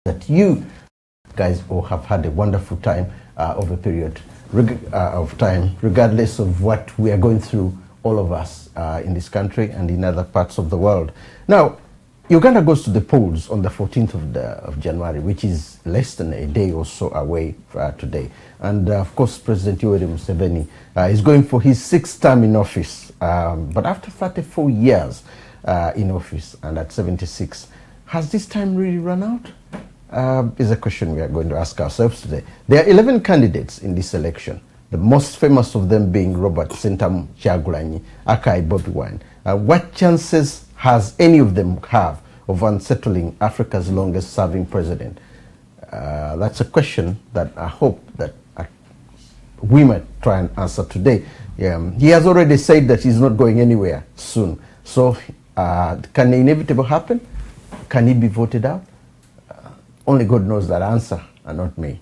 that you guys all have had a wonderful time over a period of time, regardless of what we are going through, all of us in this country and in other parts of the world. Now, Uganda goes to the polls on the 14th of January, which is less than a day or so away today. And of course, President Yoweri Museveni is going for his 6th term in office. But after 34 years in office and at 76, has this time really run out? Is a question we are going to ask ourselves today. There are 11 candidates in this election, the most famous of them being Robert Ssetamu Kyagulanyi, aka Bobi Wine. What chances has any of them have of unsettling Africa's longest serving president? That's a question that I hope that we might try and answer today. He has already said that he's not going anywhere soon. So can the inevitable happen? Can he be voted out? Only God knows that answer, and not me.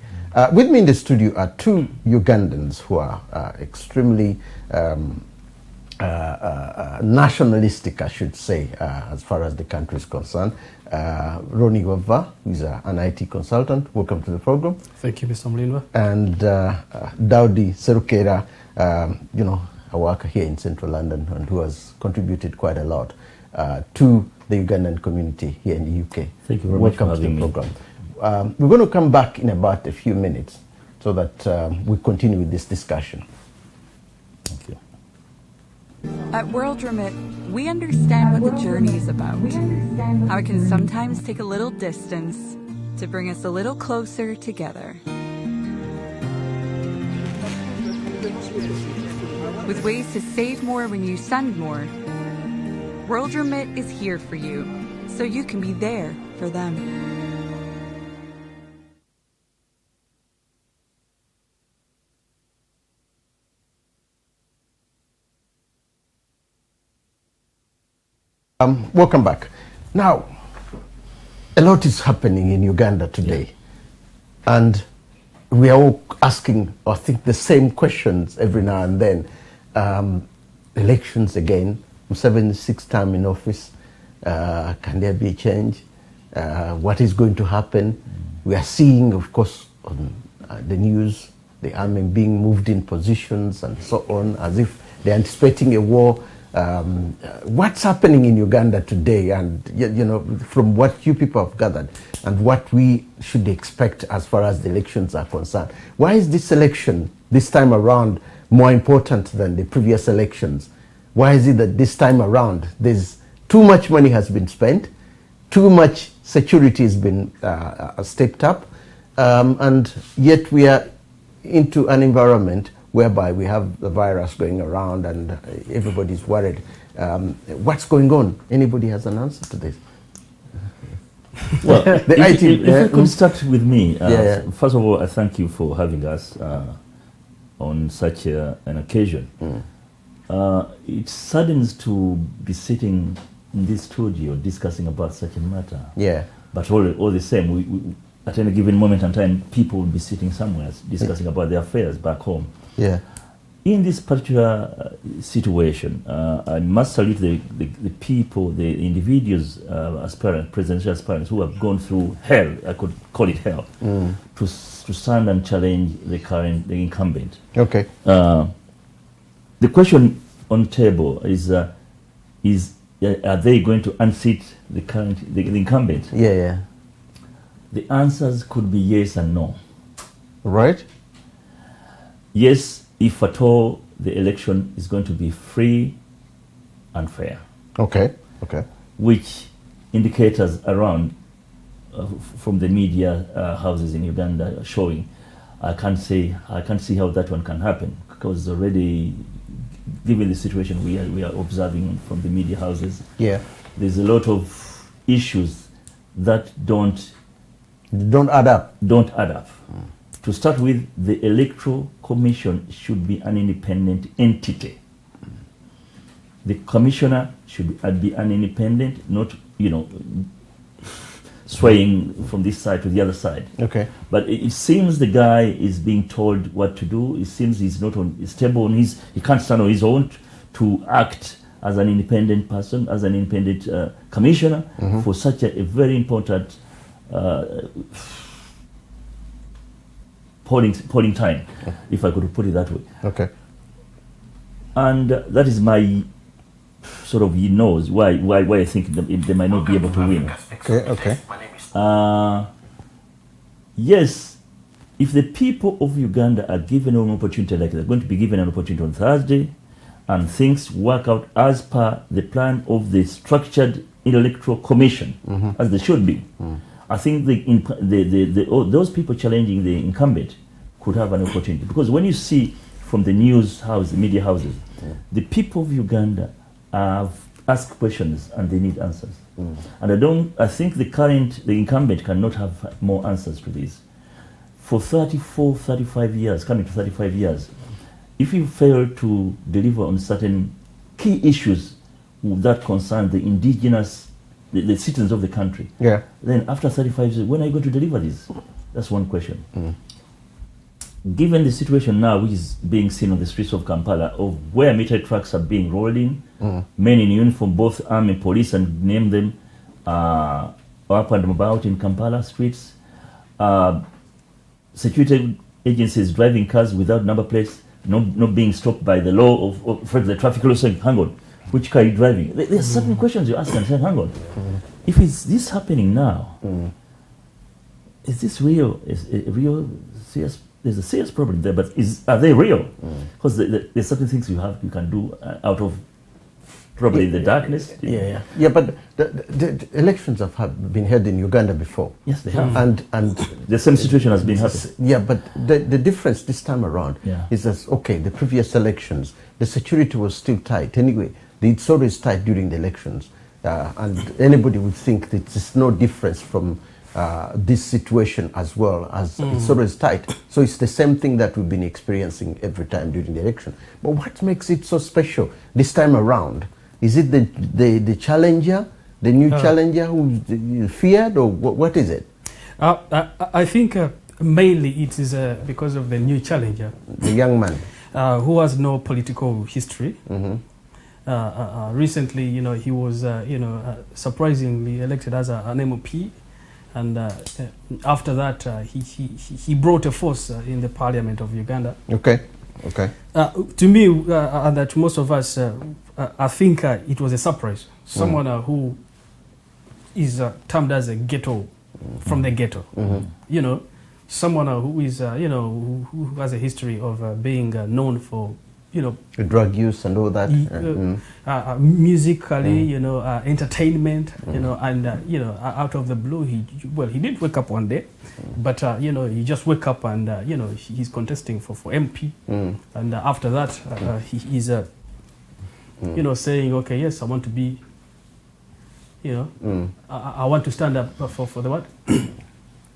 With me in the studio are two Ugandans who are extremely nationalistic, I should say, as far as the country is concerned. Ronnie Wava, who is an IT consultant. Welcome to the program. Thank you, Mr. Mlindwa. And Daudi Serukera, a worker here in central London and who has contributed quite a lot to the Ugandan community here in the UK. Thank you very much for having me. Welcome to the program. We're going to come back in about a few minutes so that we continue with this discussion. Thank you. At World Remit, we understand what the journey is about. How it can sometimes take a little distance to bring us a little closer together. With ways to save more when you send more, World Remit is here for you, so you can be there for them. Welcome back. Now, a lot is happening in Uganda today, and we are all asking, I think, the same questions every now and then. Elections again, Museveni's 6th term in office. Can there be a change? What is going to happen? We are seeing, of course, on the news, the army being moved in positions and so on, as if they're anticipating a war. What's happening in Uganda today, and from what you people have gathered and what we should expect as far as the elections are concerned? Why is this election this time around more important than the previous elections? Why is it that this time around there's too much money has been spent, too much security has been stepped up, and yet we are into an environment whereby we have the virus going around and everybody's worried. What's going on? Anybody has an answer to this? Well, if you could start with me. First of all, I thank you for having us on such an occasion. It saddens to be sitting in this studio discussing about such a matter. Yeah. But all the same, we at any given moment in time, people will be sitting somewhere discussing about their affairs back home. Yeah. In this particular situation, I must salute the people, the individuals, aspirants, presidential aspirants who have gone through hell, I could call it hell, to stand and challenge the incumbent. Okay. The question on the table is are they going to unseat the incumbent? Yeah. The answers could be yes and no. Right? Yes, if at all the election is going to be free and fair. Okay. Which indicators around from the media houses in Uganda showing, I can't see how that one can happen, because already, given the situation we are observing from the media houses, there's a lot of issues that don't add up. To start with, the Electoral Commission should be an independent entity. The commissioner should be an independent, not swaying from this side to the other side. Okay. But it seems the guy is being told what to do. It seems he's not stable on his. He can't stand on his own to act as an independent person, as an independent commissioner for such a very important polling time, if I could put it that way. Okay. And that is my sort of why I think they might not be able to win. Okay. Yes, if the people of Uganda are given an opportunity, like they're going to be given an opportunity on Thursday, and things work out as per the plan of the structured electoral commission, as they should be, I think those people challenging the incumbent could have an opportunity. Because when you see from the news house, the media houses, the people of Uganda have asked questions and they need answers. And I think the incumbent cannot have more answers to this. For 35 years, coming to 35 years, if you fail to deliver on certain key issues that concern the indigenous, the citizens of the country, then after 35 years, when are you going to deliver this? That's one question. Given the situation now, which is being seen on the streets of Kampala, of where military trucks are being rolled in, men in uniform, both army and police, and name them, up and about in Kampala streets, security agencies driving cars without number plates, not being stopped by the law of for the traffic law saying, hang on, which car are you driving? There are certain questions you ask and say, hang on, if it's this happening now, is this real? Is it real? Serious? There's a serious problem there, but are they real? Because there's certain things you can do out of probably the darkness. Yeah, but the elections have been held in Uganda before. Yes, they have. And the same situation has been happening. Yeah, but the difference this time around is that, okay, the previous elections, the security was still tight. Anyway, it's always tight during the elections. And anybody would think that it's no difference from this situation as well, as it's always tight. So it's the same thing that we've been experiencing every time during the election. But what makes it so special this time around? Is it the challenger, the new challenger who's feared, or what is it? I think mainly it is because of the new challenger. The young man. Who has no political history. Recently, he was, surprisingly elected as an MOP. And after that, he brought a force in the parliament of Uganda. Okay. To me, and to most of us, I think it was a surprise. Someone who is termed as a ghetto, from the ghetto. Someone who is, who has a history of being known for, drug use and all that. Musically, entertainment, and out of the blue, he did wake up one day, but he just wake up and he's contesting for MP, and after that he is saying, okay, yes, I want to be, I want to stand up for the what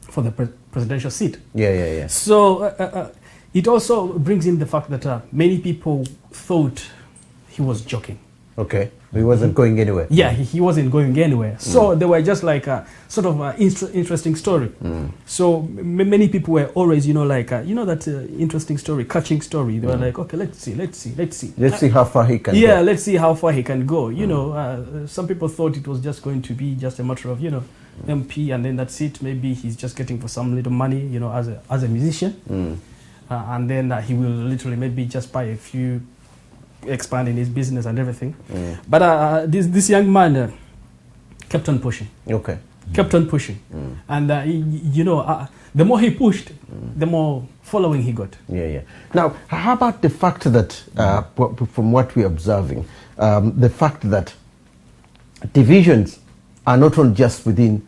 for the presidential seat. Yeah. So it also brings in the fact that many people thought he was joking. Okay, he wasn't going anywhere. Yeah, he wasn't going anywhere. So they were just like a sort of interesting story. So many people were always, that interesting story, catching story. They were like, okay, let's see how far he can go. Yeah, let's see how far he can go. Some people thought it was just going to be just a matter of, MP, and then that's it. Maybe he's just getting for some little money, as a musician. And then he will literally maybe just buy a few, expanding his business and everything. But this young man kept on pushing. Okay. Kept on pushing. And, the more he pushed, the more following he got. Yeah. Now, how about the fact that, from what we're observing, the fact that divisions are not only just within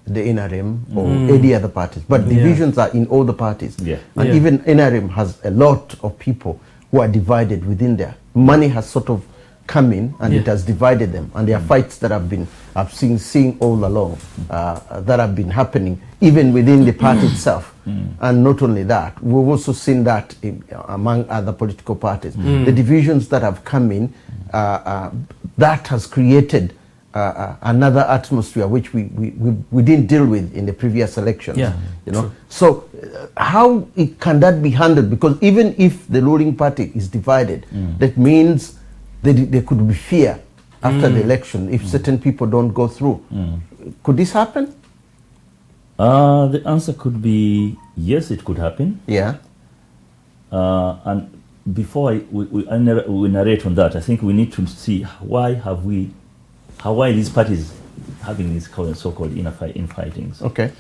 the NRM or any other parties, but divisions are in all the parties. And even NRM has a lot of people who are divided within there. Money has sort of come in and it has divided them. And there are fights that I've seen all along that have been happening even within the party itself. And not only that, we've also seen that among other political parties. The divisions that have come in, that has created another atmosphere which we didn't deal with in the previous elections. So how can that be handled? Because even if the ruling party is divided, that means there could be fear after the election if certain people don't go through. Could this happen? The answer could be yes, it could happen. Yeah. And before we narrate on that, I think we need to see why these parties having these so-called infightings. Okay.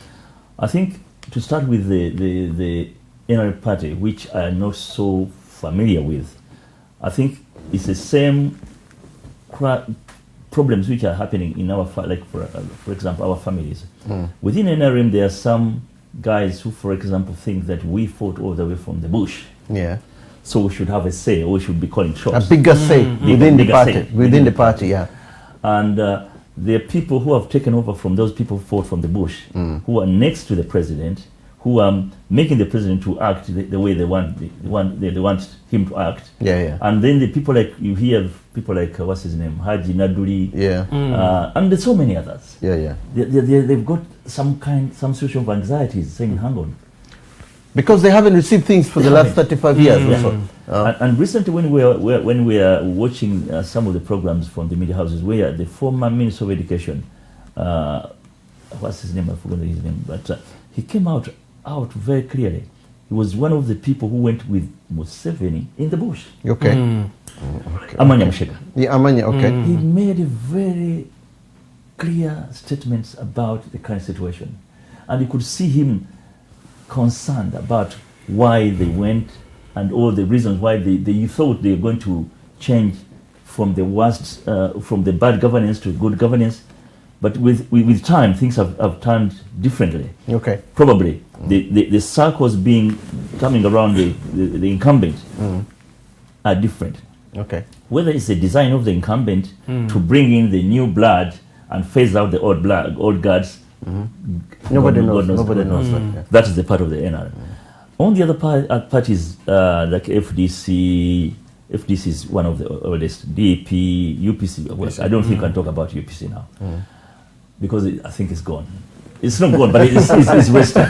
I think to start with the NRM party, which I am not so familiar with, I think it's the same problems which are happening in our, for example, our families. Within NRM, there are some guys who, for example, think that we fought all the way from the bush. Yeah. So we should have a say, or we should be calling shots. A bigger say within the party. Within the party, yeah. And there are people who have taken over from those people who fought from the bush, who are next to the president, who are making the president to act the way they want him to act. Yeah, yeah. And then the people like, you hear people like, what's his name, Haji Naduli, and there's so many others. Yeah, yeah. They've got some social of anxieties, saying, hang on. Because they haven't received things for the last 35 years or so. And recently when we are watching some of the programs from the media houses, where the former Minister of Education, what's his name, I've forgotten his name, but he came out very clearly. He was one of the people who went with Museveni in the bush. Okay. Amanya Mshega. Yeah, Amanya, okay. He made very clear statements about the current situation. And you could see him concerned about why they went and all the reasons why they thought they were going to change from the worst, from the bad governance to good governance. But with time, things have turned differently. Okay. Probably the circles coming around the incumbent are different. Okay. Whether it's the design of the incumbent to bring in the new blood and phase out the old guards, Nobody knows that. Yeah. That is the part of the NRM. On the other parties, like FDC is one of the oldest. DAP, UPC. Well, I don't think I can talk about UPC now because I think it's gone. It's not gone, but it's resting.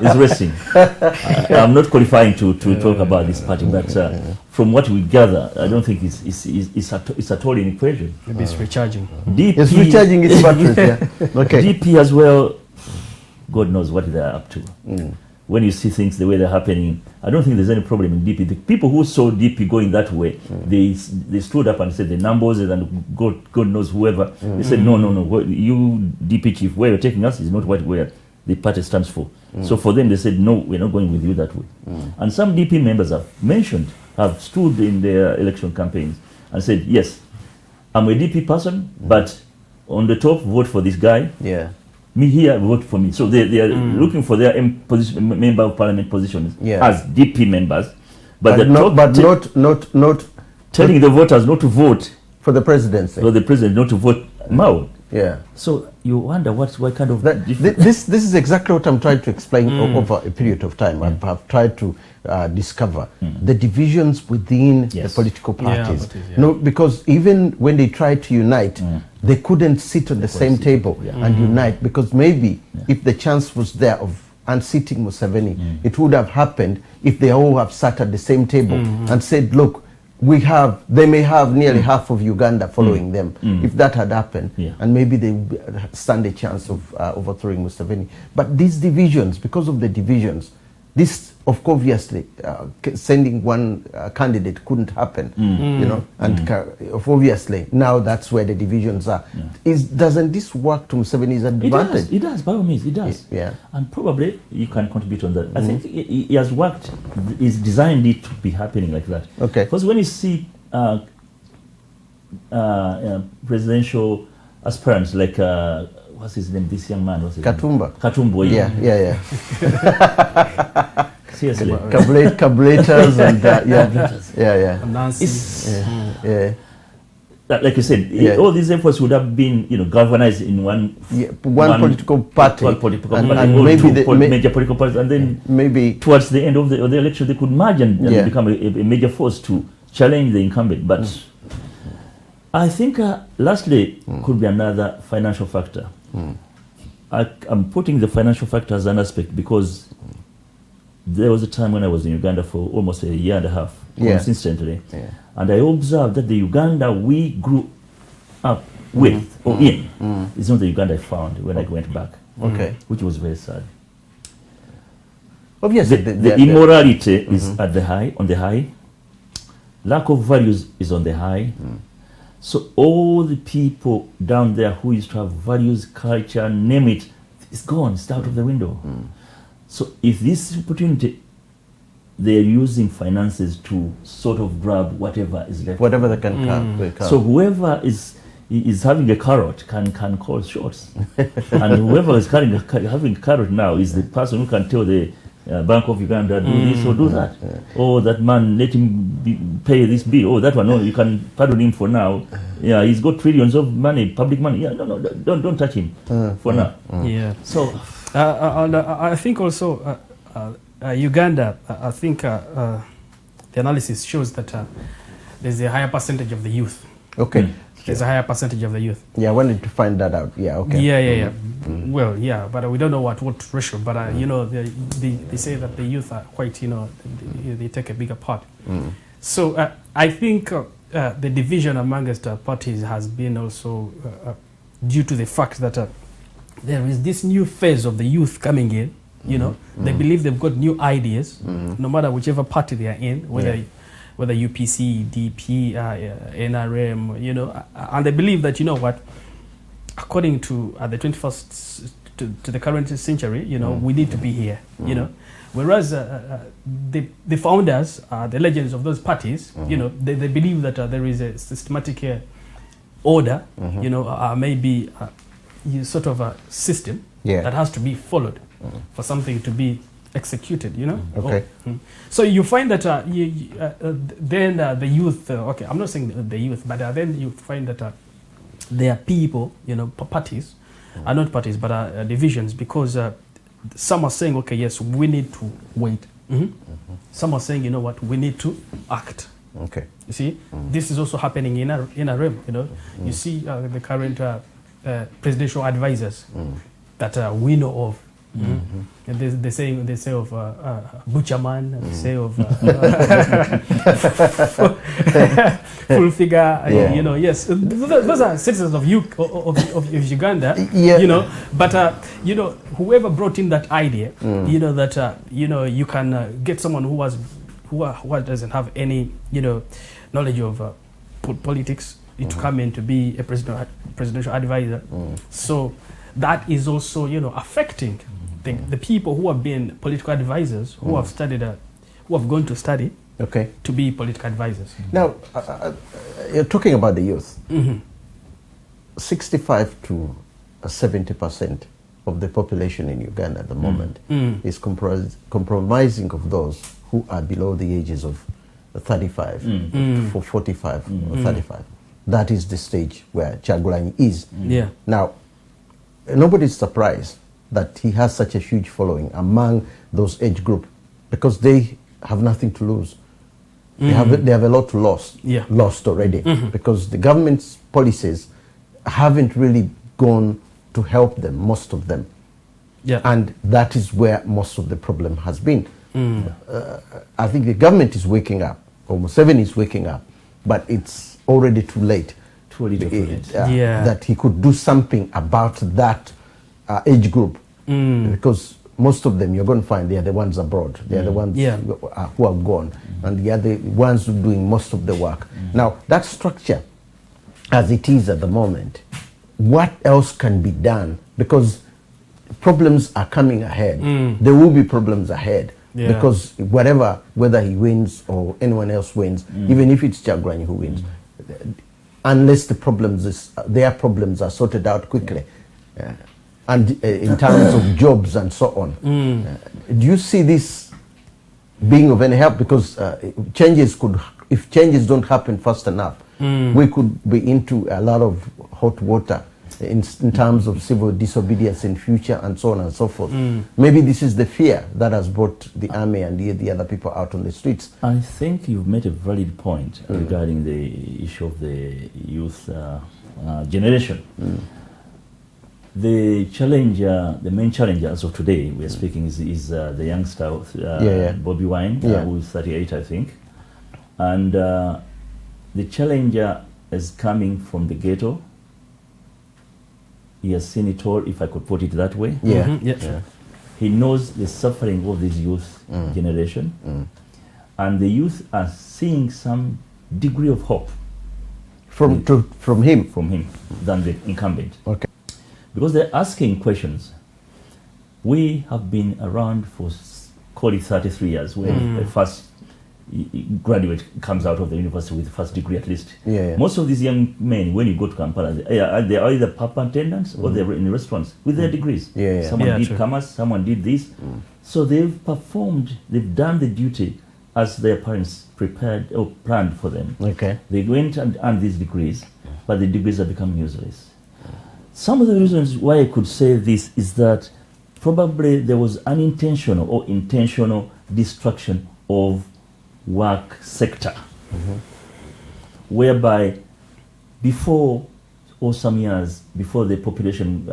It's resting. I'm not qualifying to talk about this party, but from what we gather, I don't think it's at all in equation. Maybe it's recharging. DP, it's recharging its batteries, yeah. Okay. DP as well, God knows what they're up to. When you see things the way they're happening, I don't think there's any problem in DP. The people who saw DP going that way, they stood up and said the numbers and God knows whoever. They said, no, you DP chief, where you're taking us is not where the party stands for. So for them, they said, no, we're not going with you that way. And some DP members have stood in their election campaigns and said, yes, I'm a DP person, but on the top, vote for this guy. Yeah. Me here, vote for me. So they are looking for their member of parliament positions as DP members, but not telling the voters not to vote for the presidency. For the president not to vote Mao. Yeah. So you wonder what kind of this is exactly what I'm trying to explain over a period of time. I've tried to discover the divisions within the political parties. No, because even when they tried to unite, they couldn't sit on the same table and unite, because maybe if the chance was there of unseating Museveni, it would have happened if they all have sat at the same table and said, look, they may have nearly half of Uganda following them. If that had happened, and maybe they would stand a chance of overthrowing Museveni. But these divisions, because of the divisions, this obviously sending one candidate couldn't happen, you know, and obviously now that's where the divisions are. Doesn't this work to Museveni's advantage? It does, by all means, it does. Yeah. And probably you can contribute on that. I think he has worked, he's designed it to be happening like that. Okay. Because when you see presidential aspirants like, what's his name, this young man, what's his Katumba. name? Katumba, Yeah. Seriously. Carburetors and Like you said, all these efforts would have been, galvanized in one political party, and maybe major political parties, and then maybe towards the end of the election they could merge and become a major force to challenge the incumbent. But I think lastly could be another financial factor. I'm putting the financial factor as an aspect because there was a time when I was in Uganda for almost a year and a half, consistently, and I observed that the Uganda we grew up with or in is not the Uganda I found when I went back. Okay. which was very sad. Obviously, The immorality is at the high, on the high. Lack of values is on the high. So all the people down there who used to have values, culture, name it, it's gone. It's out of the window. So if this opportunity, they're using finances to sort of grab whatever is left. whatever they can come. So whoever is having a carrot can call shots, and whoever is having a carrot now is the person who can tell the Bank of Uganda, do this or do that. Oh, that man, let him pay this bill. Oh, that one, no, you can pardon him for now. Yeah, he's got trillions of money, public money. Yeah, no, don't touch him for now. Yeah. So, I think also Uganda, I think the analysis shows that there's a higher percentage of the youth. Okay. There's a higher percentage of the youth. Yeah, I wanted to find that out. Yeah, okay. Yeah. Well, yeah, but we don't know what ratio. But you know, they say that the youth are quite, you know, they take a bigger part. So I think the division amongst parties has been also due to the fact that there is this new phase of the youth coming in. You know, they believe they've got new ideas, no matter whichever party they are in, whether UPC, DP, NRM, you know, and they believe that, you know what, according to the 21st, to the current century, you know, we need to be here, you know. Whereas the founders, the legends of those parties, you know, they believe that there is a systematic order, you know, maybe sort of a system that has to be followed for something to be executed, you know. Okay. So you find that then the youth, okay, I'm not saying the youth, but then you find that there are people, you know, parties, not parties, but divisions, because some are saying, okay, yes, we need to wait. Some are saying, you know what, we need to act. Okay. You see, this is also happening in a realm, you know. You see the current presidential advisors that we know of. And they say of butcherman, they say of full figure. You know, yes, those are citizens of Uganda. You know, but you know, whoever brought in that idea, you know, that you know, you can get someone who doesn't have any, you know, knowledge of politics to come in to be a presidential advisor. So that is also, you know, affecting the people who have been political advisors, who have studied, who have gone to study, to be political advisors. Now, you're talking about the youth. 65 to 70% of the population in Uganda at the moment is compromising of those who are below the ages of 35, for 45 or 35. That is the stage where Kyagulanyi is. Now, nobody's surprised that he has such a huge following among those age group, because they have nothing to lose. They have a lot lost already, because the government's policies haven't really gone to help them, most of them. And that is where most of the problem has been. I think the government is waking up, or Museveni is waking up, but it's already too late. That he could do something about that age group, because most of them you're going to find they are the ones abroad. They are the ones who are gone, and they are the ones who are doing most of the work. Now, that structure, as it is at the moment, what else can be done? Because problems are coming ahead. There will be problems ahead. Because whether he wins or anyone else wins, even if it's Kyagulanyi who wins, unless their problems are sorted out quickly, and in terms of jobs and so on. Do you see this being of any help? Because if changes don't happen fast enough, we could be into a lot of hot water in terms of civil disobedience in future and so on and so forth. Maybe this is the fear that has brought the army and the other people out on the streets. I think you've made a valid point regarding the issue of the youth generation. The main challenger as of today we are speaking is the youngster Bobi Wine, who is 38, I think. And the challenger is coming from the ghetto. He has seen it all, if I could put it that way. Yeah. Mhm, yeah, sure. He knows the suffering of this youth generation, and the youth are seeing some degree of hope From him. from him than the incumbent. Okay. Because they're asking questions. We have been around for, call it 33 years, when the first graduate comes out of the university with the first degree at least. Yeah. Most of these young men, when you go to Kampala, they are either pub attendants or they're in restaurants with their degrees. Yeah. Someone Yeah, did true. commerce, someone did this. So they've performed, they've done the duty as their parents prepared or planned for them. Okay. They went and earned these degrees, but the degrees have become useless. Some of the reasons why I could say this is that probably there was unintentional or intentional destruction of work sector, whereby before, or some years before the population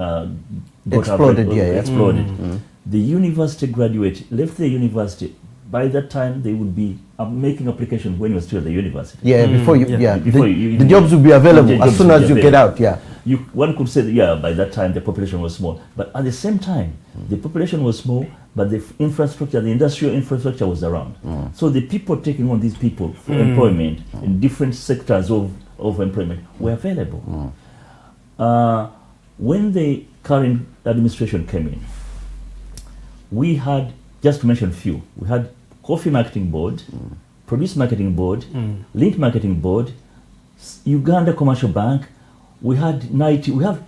Exploded, exploded, the university graduate left the university. By that time, they would be making applications when you were still at the university. Yeah, before you, yeah. Before the jobs will be available as soon as you get out. Yeah. One could say that, yeah, by that time the population was small. But at the same time, the population was small, but the infrastructure, the industrial infrastructure was around. So the people taking on these people for employment in different sectors of employment were available. When the current administration came in, we had, just to mention a few, we had Coffee Marketing Board, Produce Marketing Board, Lint Marketing Board, Uganda Commercial Bank. We had we have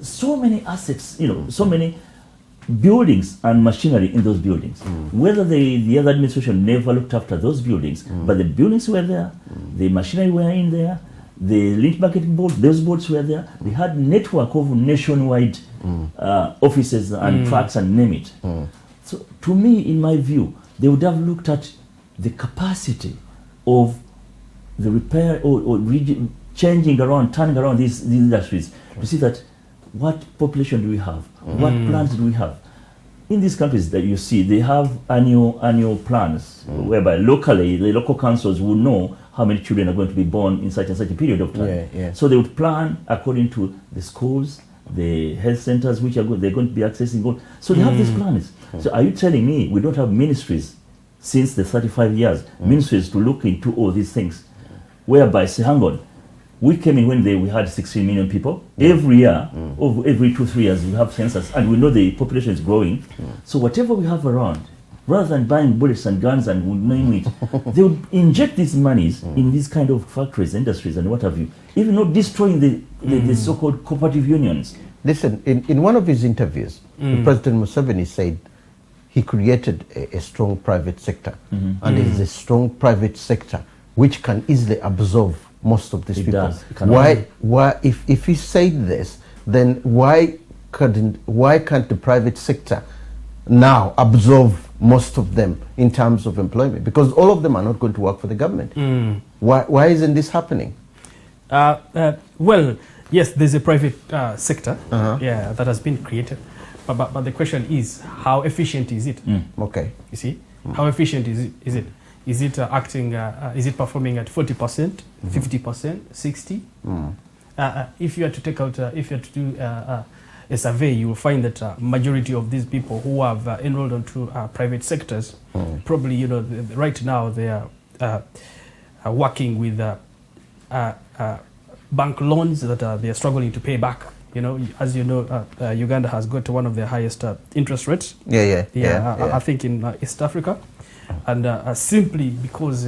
so many assets, so many buildings and machinery in those buildings. Whether the other administration never looked after those buildings, but the buildings were there, the machinery were in there, the Lint Marketing Board, those boards were there. They had network of nationwide offices and trucks and name it. So to me, in my view, they would have looked at the capacity of the repair or changing around, turning around these industries to see that what population do we have, what plans do we have. In these countries that you see, they have annual plans whereby locally the local councils will know how many children are going to be born in such and such a period of time. So they would plan according to the schools, the health centers which they're going to be accessing. So they have these plans. So are you telling me we don't have ministries since the 35 years, ministries to look into all these things, whereby, say, hang on, we came in when we had 16 million people. Every year, every 2-3 years, we have census, and we know the population is growing. So whatever we have around, rather than buying bullets and guns and name it, they would inject these monies in these kind of factories, industries, and what have you, even not destroying the so-called cooperative unions. Listen, in one of his interviews, President Museveni said he created a strong private sector, and it's a strong private sector which can easily absorb most of these people. Why if he said this, then why can't the private sector now absorb most of them in terms of employment? Because all of them are not going to work for the government. Why isn't this happening? Well, yes, there's a private sector that has been created, but the question is, how efficient is it? Okay. You see, how efficient is it? Is it acting? Is it performing at 40%, 50%, 60%? If you are to take out, if you are to do a survey, you will find that majority of these people who have enrolled onto private sectors, probably right now they are working with bank loans that they are struggling to pay back. As you know, Uganda has got one of the highest interest rates. I think in East Africa. And simply because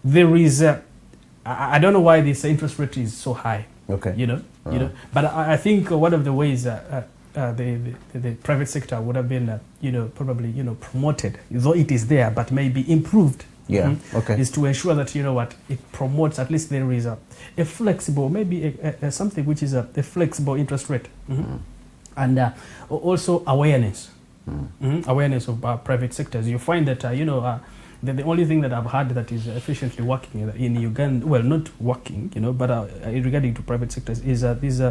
there is, I don't know why this interest rate is so high. Okay. But I think one of the ways the private sector would have been, probably, promoted, though it is there, but maybe improved. Is to ensure that it promotes, at least there is a flexible, maybe something which is a flexible interest rate, and also awareness. Awareness of private sectors. You find that the only thing that I've heard that is efficiently working in Uganda, well, not working, but regarding to private sectors, is these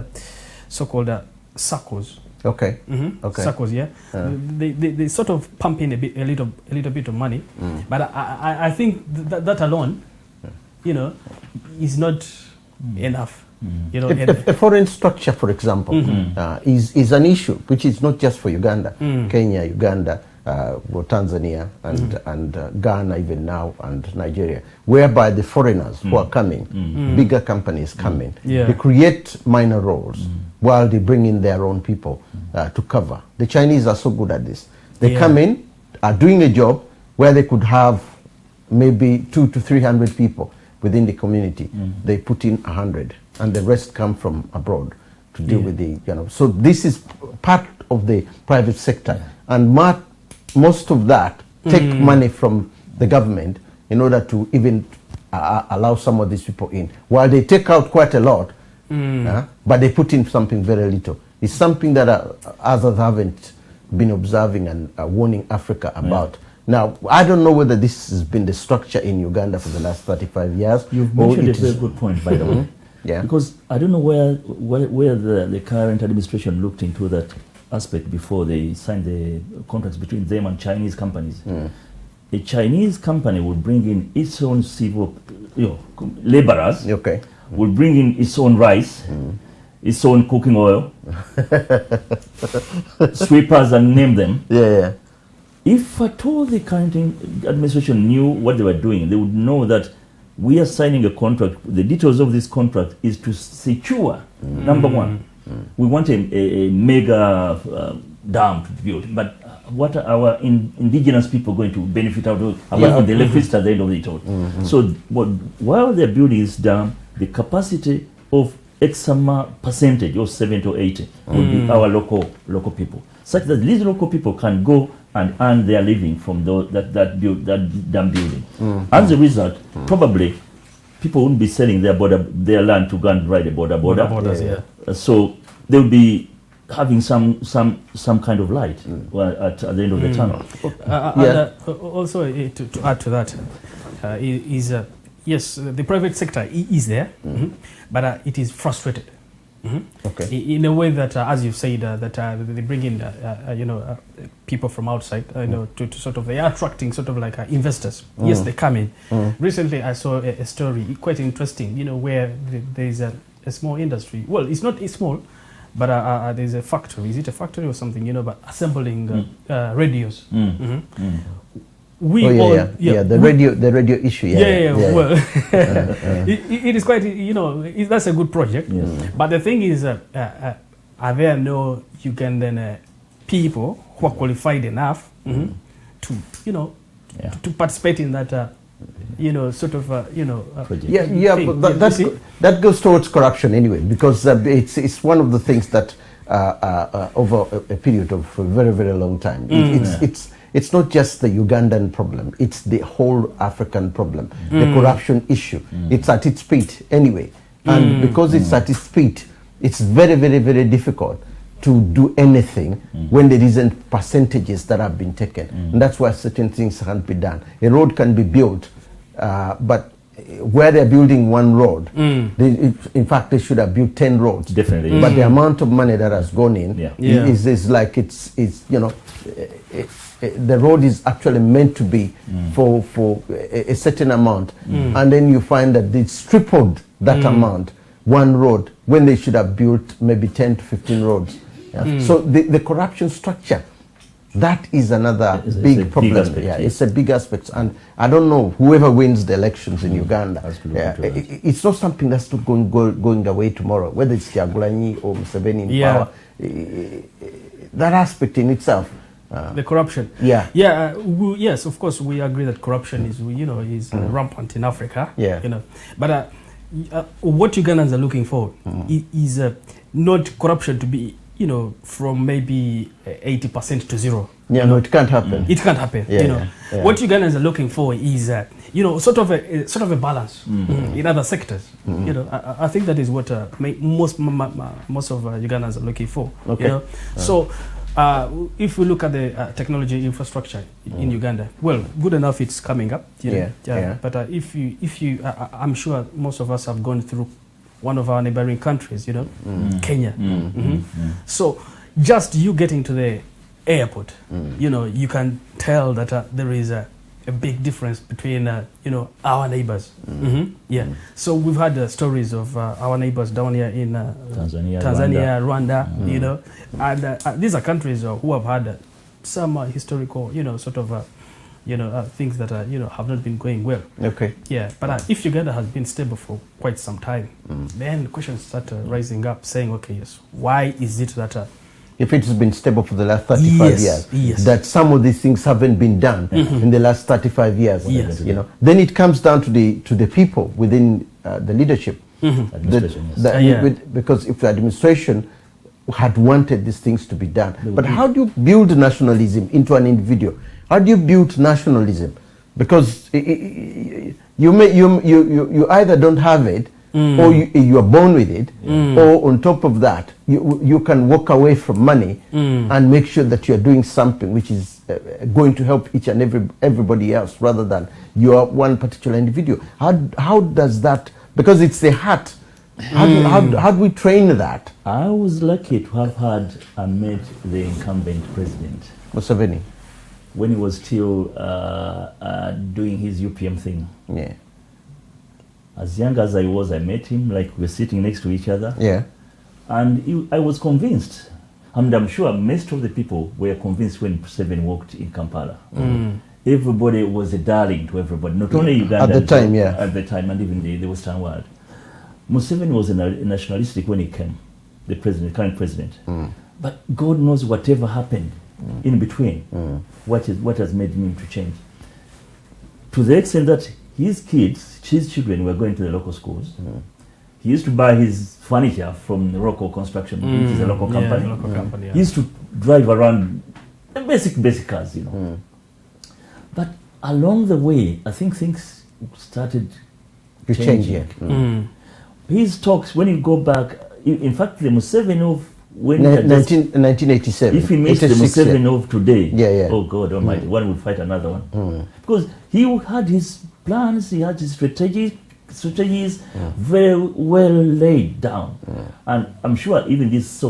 so-called SACCOs. Okay. SACCOs, yeah. They sort of pump in a little bit of money, but I think that alone, is not enough. You know, a foreign structure, for example, is an issue, which is not just for Uganda, Kenya, Uganda, Tanzania, and Ghana even now, and Nigeria, whereby the foreigners who are coming, bigger companies coming, they create minor roles while they bring in their own people to cover. The Chinese are so good at this. They come in, are doing a job where they could have maybe 200 to 300 people within the community. They put in 100, and the rest come from abroad to deal with the, you know. So this is part of the private sector, and most of that take money from the government in order to even allow some of these people in. While they take out quite a lot, but they put in something very little. It's something that others haven't been observing and warning Africa about. Now, I don't know whether this has been the structure in Uganda for the last 35 years. You've mentioned a very good point, by the way. Because I don't know where the current administration looked into that aspect before they signed the contracts between them and Chinese companies. A Chinese company will bring in its own civil, laborers, will bring in its own rice, its own cooking oil, sweepers, and name them. If at all the current administration knew what they were doing, they would know that we are signing a contract. The details of this contract is to secure, number one, we want a mega dam to build, but what are our indigenous people going to benefit out of, apart from the electricity at the end of it all? So while they're building this dam, the capacity of X percentage, or 70 or 80, would be our local people, such that these local people can go and earn their living from that dam building. As a result, probably people wouldn't be selling their land to go and ride a border. So they'll be having some kind of light at the end of the tunnel. Also, to add to that, yes, the private sector is there, but it is frustrated. In a way that, as you've said, that they bring in, people from outside, to sort of, they are attracting sort of like investors. Yes, they come in. Recently, I saw a story, quite interesting, where there is a small industry. Well, it's not small, but there's a factory. Is it a factory or something? But assembling radios. The radio issue. Well, it is quite, that's a good project. But the thing is, are there no Ugandan people who are qualified enough to participate in that, project? But that goes towards corruption anyway, because it's one of the things that over a period of a very, very long time, it's not just the Ugandan problem, it's the whole African problem. The corruption issue, it's at its peak anyway. And because it's at its peak, it's very, very, very difficult to do anything when there isn't percentages that have been taken. And that's why certain things can't be done. A road can be built, but where they're building one road, in fact, they should have built 10 roads. Definitely. But the amount of money that has gone in is like the road is actually meant to be for a certain amount, and then you find that it's tripled that amount, one road, when they should have built maybe 10 to 15 roads. So the corruption structure, that is another big problem. It's a big aspect, and I don't know, whoever wins the elections in Uganda, it's not something that's not going away tomorrow, whether it's Kyagulanyi or Museveni in power. That aspect in itself. The corruption. Yes, of course, we agree that corruption is rampant in Africa. But what Ugandans are looking for is not corruption to be, from maybe 80% to zero. No, it can't happen. It can't happen. What Ugandans are looking for is, sort of a balance in other sectors. I think that is what most of Ugandans are looking for. So. If we look at the technology infrastructure in Uganda, well, good enough, it's coming up. But if you, I'm sure most of us have gone through one of our neighboring countries, Kenya. So just you getting to the airport, you can tell that there is a a big difference between our neighbors. Yeah. So we've had stories of our neighbors down here in Tanzania, Rwanda, and these are countries who have had some historical, sort of, things that have not been going well. Okay. Yeah, but if Uganda has been stable for quite some time, then questions start rising up, saying, okay, yes, why is it that if it has been stable for the last 35 years, that some of these things haven't been done in the last 35 years, then it comes down to the people within the leadership. Because if the administration had wanted these things to be done, but how do you build nationalism into an individual? How do you build nationalism? Because you either don't have it, or you are born with it, or on top of that, you can walk away from money and make sure that you are doing something which is going to help each and everybody else, rather than you are one particular individual. How does that? Because it's the heart. How do we train that? I was lucky to have had and met the incumbent president, Museveni, when he was still doing his UPM thing. Yeah. As young as I was, I met him, like we're sitting next to each other. Yeah. And I was convinced, and I'm sure most of the people were convinced when Museveni walked in Kampala. Everybody was a darling to everybody, not only Uganda. At the time, At the time, and even the Western world. Museveni was a nationalistic when he came, the current president. But God knows whatever happened in between, what has made him to change. To the extent that his children were going to the local schools. He used to buy his furniture from the Rocco Construction, which is a local company. Local company, He used to drive around basic cars, But along the way, I think things started changing. His talks, when you go back, in fact, the Museveni of 1987. If he meets the Museveni of today, oh God Almighty, one will fight another one. Because he had his plans, he had his strategies very well laid down. And I'm sure even this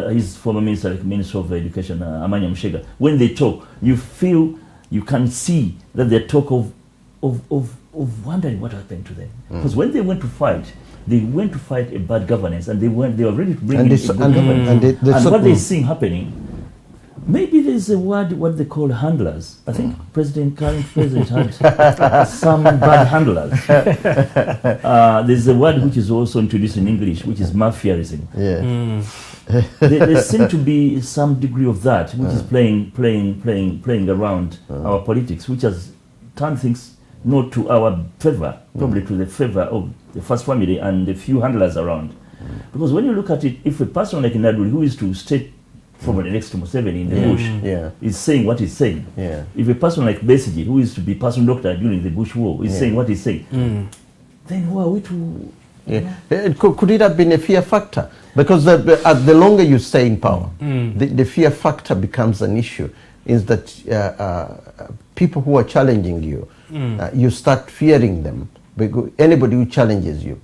his former minister, like Minister of Education, Amanya Mshega, when they talk, you can see that they talk of wondering what happened to them. Because when they went to fight a bad governance, and they were ready to bring in a good governance. And what they see happening, maybe there's a word, what they call handlers. I think current president had some bad handlers. There's a word which is also introduced in English, which is mafiaism. There seems to be some degree of that, which is playing around our politics, which has turned things not to our favor, probably to the favor of the first family and the few handlers around. Because when you look at it, if a person like Naduli, who is to stay probably next to Museveni in the bush, is saying what he's saying, if a person like Besigye, who is to be personal doctor during the Bush War, is saying what he's saying, then who are we to... Could it have been a fear factor? Because the longer you stay in power, the fear factor becomes an issue, is that people who are challenging you, you start fearing them. Because anybody who challenges you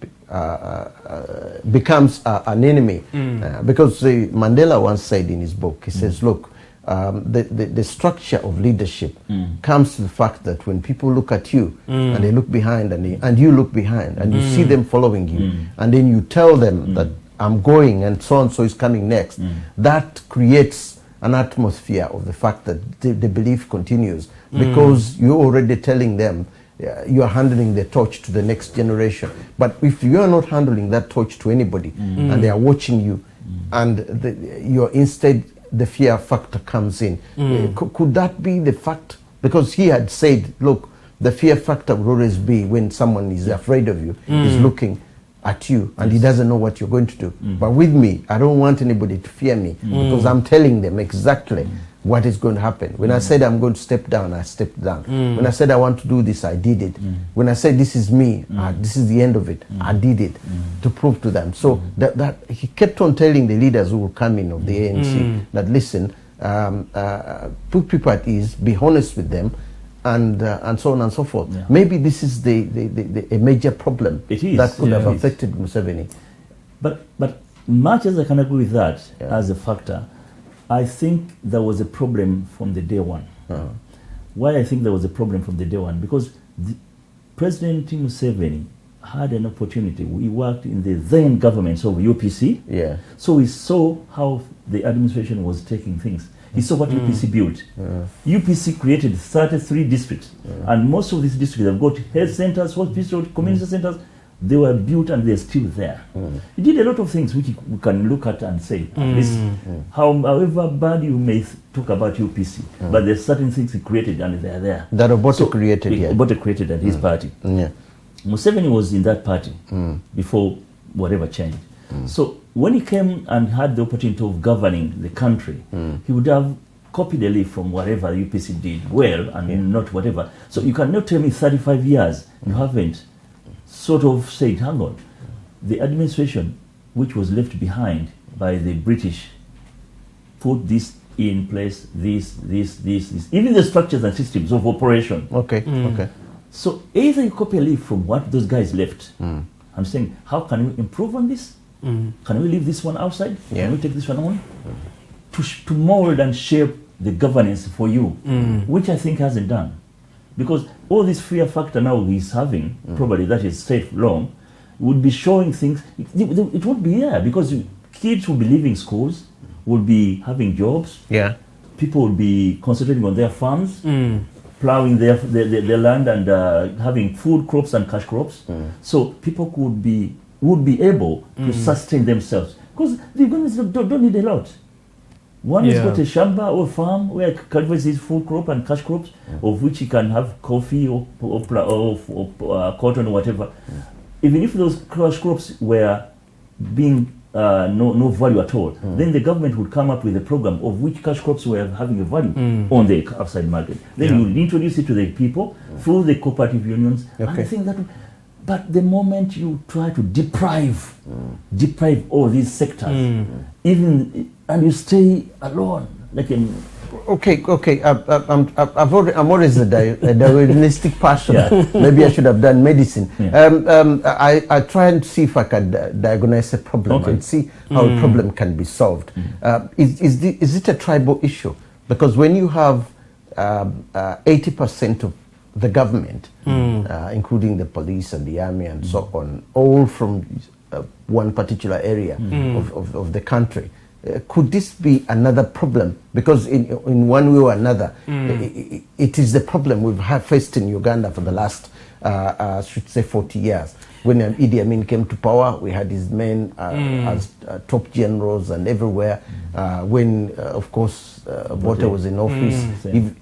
becomes an enemy. Because Mandela once said in his book, he says, look, the structure of leadership comes to the fact that when people look at you and they look behind and you look behind and you see them following you and then you tell them that I'm going and so is coming next, that creates an atmosphere of the fact that the belief continues, because you're already telling them you are handling the torch to the next generation. But if you are not handling that torch to anybody and they are watching you and you're instead, the fear factor comes in. Could that be the fact? Because he had said, look, the fear factor will always be when someone is afraid of you, is looking at you and he doesn't know what you're going to do. But with me, I don't want anybody to fear me because I'm telling them exactly what is going to happen. When I said I'm going to step down, I stepped down. When I said I want to do this, I did it. When I said this is me, this is the end of it, I did it to prove to them. So that he kept on telling the leaders who will come in of the ANC that listen, put people at ease, be honest with them, and so on and so forth. Maybe this is a major problem that could have affected Museveni. But much as I can agree with that as a factor, I think there was a problem from the day one. why I think there was a problem from the day one, because President Museveni had an opportunity. We worked in the then government of UPC. Yeah. So we saw how the administration was taking things. He saw what UPC built. UPC created 33 districts, and most of these districts have got health centers, hospitals, community centers. They were built and they're still there. He did a lot of things which we can look at and say, at least, however bad you may talk about UPC, but there's certain things he created and they're there. That Obote created, yeah. Obote created at his party. Yeah. Museveni was in that party before whatever changed. So when he came and had the opportunity of governing the country, he would have copied a leaf from whatever UPC did well and not whatever. So you cannot tell me 35 years you haven't sort of said, hang on, the administration which was left behind by the British put this in place, this. Even the structures and systems of operation. Okay, okay. So either you copy a leaf from what those guys left. I'm saying, how can we improve on this? Can we leave this one outside? Yeah. Can we take this one on? To mold and shape the governance for you, which I think hasn't done. Because all this fear factor now he's having, probably that is safe long, would be showing things. It won't be there because kids will be leaving schools, will be having jobs. Yeah. People will be concentrating on their farms, plowing their land and having food crops and cash crops. So people would be able to sustain themselves because the Ugandans don't need a lot. One has got a shamba or farm where he cultivates his food crop and cash crops, of which he can have coffee or cotton or whatever. Even if those cash crops were being no value at all, then the government would come up with a program of which cash crops were having a value on the outside market. Then you introduce it to the people through the cooperative unions. And I think that. But the moment you try to deprive all these sectors, and you stay alone, like in. Okay. I'm always a diagnostic person. Maybe I should have done medicine. I try and see if I can diagnose a problem and see how a problem can be solved. Is it a tribal issue? Because when you have 80% of the government, including the police and the army and so on, all from one particular area of the country. Could this be another problem? Because in one way or another, it is the problem we've faced in Uganda for the last, I should say, 40 years. When Idi Amin came to power, we had his men as top generals and everywhere. When, of course, Obote was in office,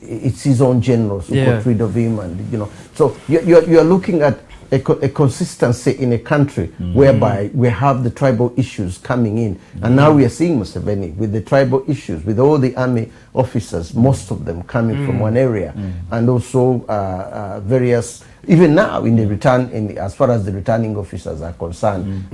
it's his own generals who got rid of him, and So you're looking at a consistency in a country whereby we have the tribal issues coming in, and now we are seeing Museveni with the tribal issues, with all the army officers, most of them coming from one area, and also various. Even now, as far as the returning officers are concerned,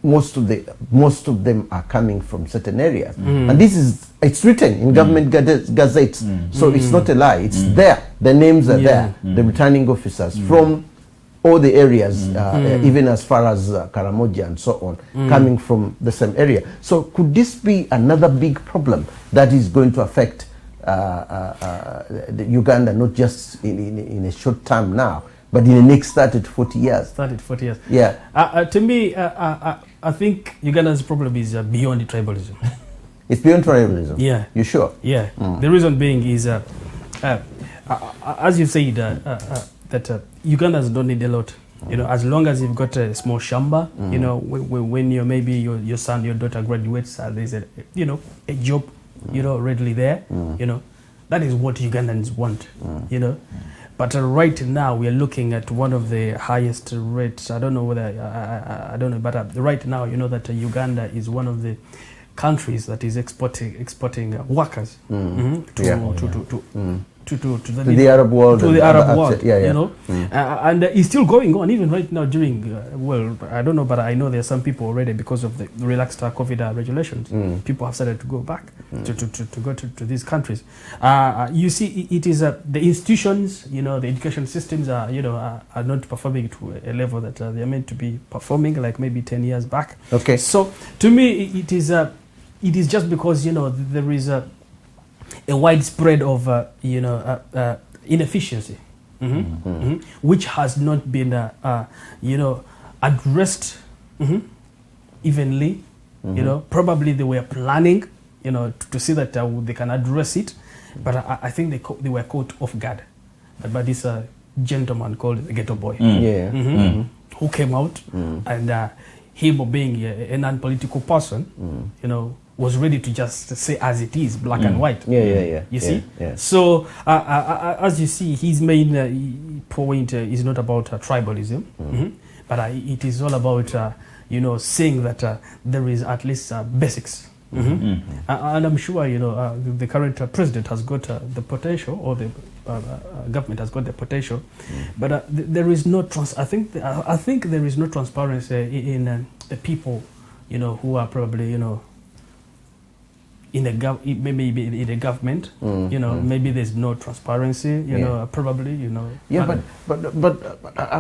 most of them are coming from certain areas, and it's written in government gazettes, so it's not a lie. It's there. The names are there. The returning officers from all the areas, even as far as Karamoja and so on, coming from the same area. So could this be another big problem that is going to affect Uganda, not just in a short term now, but in the next 30 to 40 years? 30 to 40 years. Yeah. To me, I think Uganda's problem is beyond tribalism. It's beyond tribalism? Yeah. You sure? Yeah. The reason being is, as you said, that Ugandans don't need a lot. As long as you've got a small shamba, when maybe your son, your daughter graduates, there's a job, readily there, that is what Ugandans want, But right now we are looking at one of the highest rates. I don't know whether I don't know, but right now that Uganda is one of the countries that is exporting workers to the Arab world, and it's still going on even right now during I don't know, but I know there are some people already, because of the relaxed COVID regulations, people have started to go back to go to these countries. You see, it is the institutions, the education systems are not performing to a level that they are meant to be performing, like maybe 10 years back. Okay. So to me, it is just because there is a widespread of inefficiency, which has not been, addressed evenly. Probably they were planning, to see that they can address it, but I think they were caught off guard by this gentleman called the Ghetto Boy, who came out and him being a non-political person, was ready to just say as it is, black and white. You see? So, as you see, his main point is not about tribalism, but it is all about, saying that there is at least basics. And I'm sure, the current president has got the potential, or the government has got the potential, but there is no I think there is no transparency in the people, who are probably, in the maybe in the government, maybe there's no transparency, probably, Yeah, but